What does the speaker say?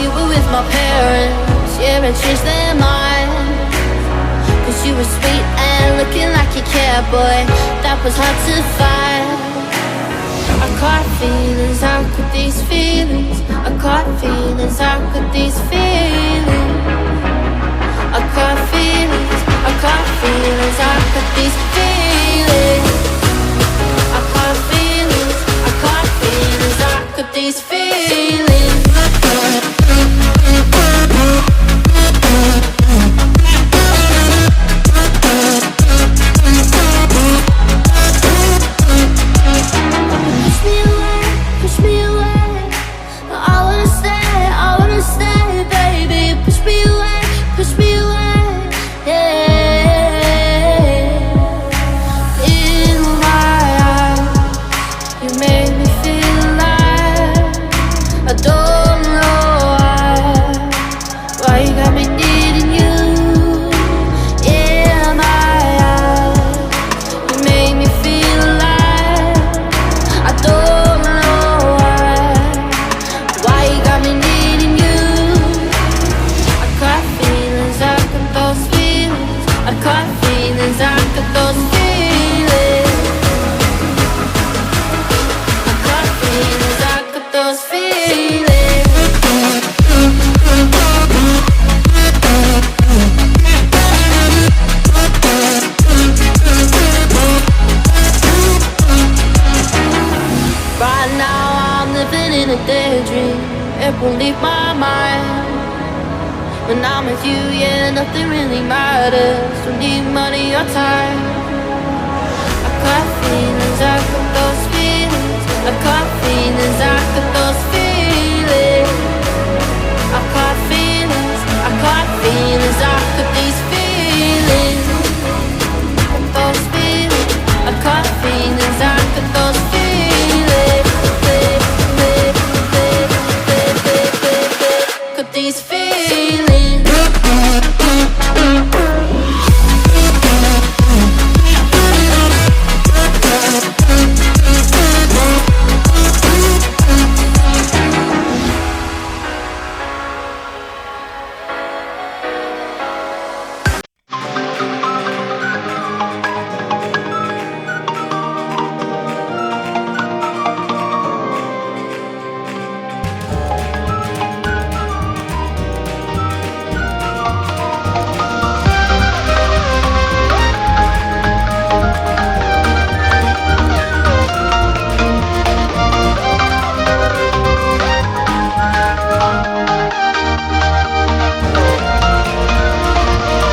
you were with my parents, yeah, and changed their mind. Cause you were sweet and looking like you cared, boy, that was hard to find. I caught feelings, how could these feelings? I caught feelings, how could these feelings? I caught feelings, I caught feelings, how could these feelings? I caught feelings, I caught feelings, how could these feelings? Push me away, I wanna stay, baby. Push me away, yeah. In my eyes, you made me feel alive. I don't know why you got me needing you. In my eyes, you made me feel alive. I don't know why you got me needing you. I caught feelings, I got those feelings. I caught feelings, I got those feelings. I caught feelings, I got those feelings. Right now I'm living in a daydream, it won't leave my mind. When I'm with you, yeah, nothing really matters. Don't need money or time. I got feelings, I got those feelings. I got feelings, I got those feelings.